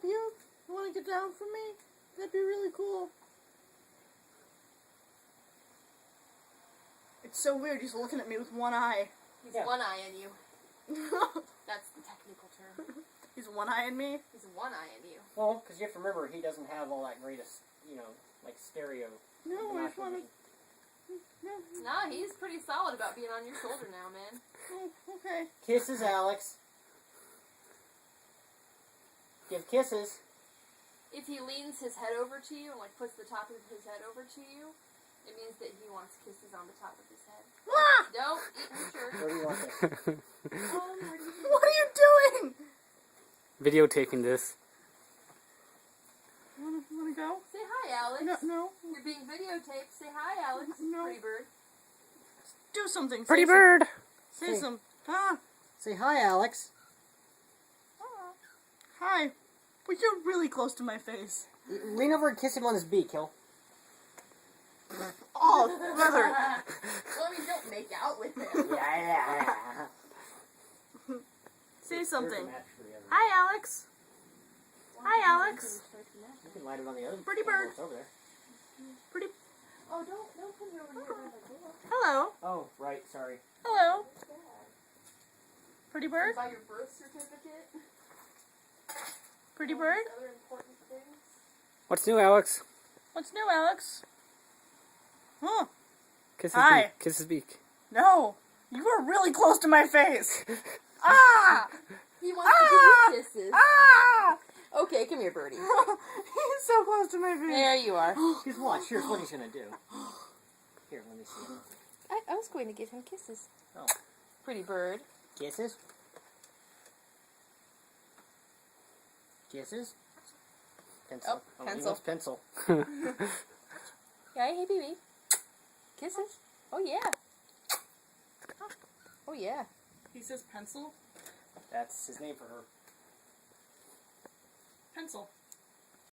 help you? You want to get down for me? That'd be really cool. It's so weird. He's looking at me with one eye. He's one-eyeing you. That's the technical term. He's one-eyeing me? He's one-eyeing you. Well, because you have to remember, he doesn't have all that greatest, like stereo. No, I just want to... No. Nah, he's pretty solid about being on your shoulder now, man. Oh, okay. Kisses, Alex. Give kisses. If he leans his head over to you and like puts the top of his head over to you, it means that he wants kisses on the top of his head. Ah! Don't eat your shirt. Where do you want this? Where do you What are you doing? Videotaping this. Want to go? Say hi, Alex. No. You're being videotaped. Say hi, Alex. No. Pretty bird. Do something. Pretty Say bird! Say some. Ah. Say hi, Alex. Hi. But you're really close to my face. Lean over and kiss him on his beak, Hill. Oh, brother. Well, I mean, don't make out with him. Yeah. Say something. Here's a match for the other. Hi, Alex. Hi, Alex. You can light it on the other. Pretty bird. It's over there. Pretty. Oh, don't put me over here by the door. Hello. Oh, right. Sorry. Hello. Pretty bird. By your birth certificate. Pretty All bird. these other important things. What's new, Alex? What's new, Alex? Huh? Kiss his Hi. beak. Kiss his beak. No. You were really close to my face. Ah! He wants to give you kisses. Ah! Okay, come here, birdie. He's so close to my face. There you are. Here's watch. Here's what he's gonna do. Here, let me see. I was going to give him kisses. Oh. Pretty bird. Kisses. Kisses. Pencil. Oh, He pencil. wants pencil. Yeah, hey, baby. Kisses. Oh, yeah. Oh, yeah. He says pencil. That's his name for her. Pencil.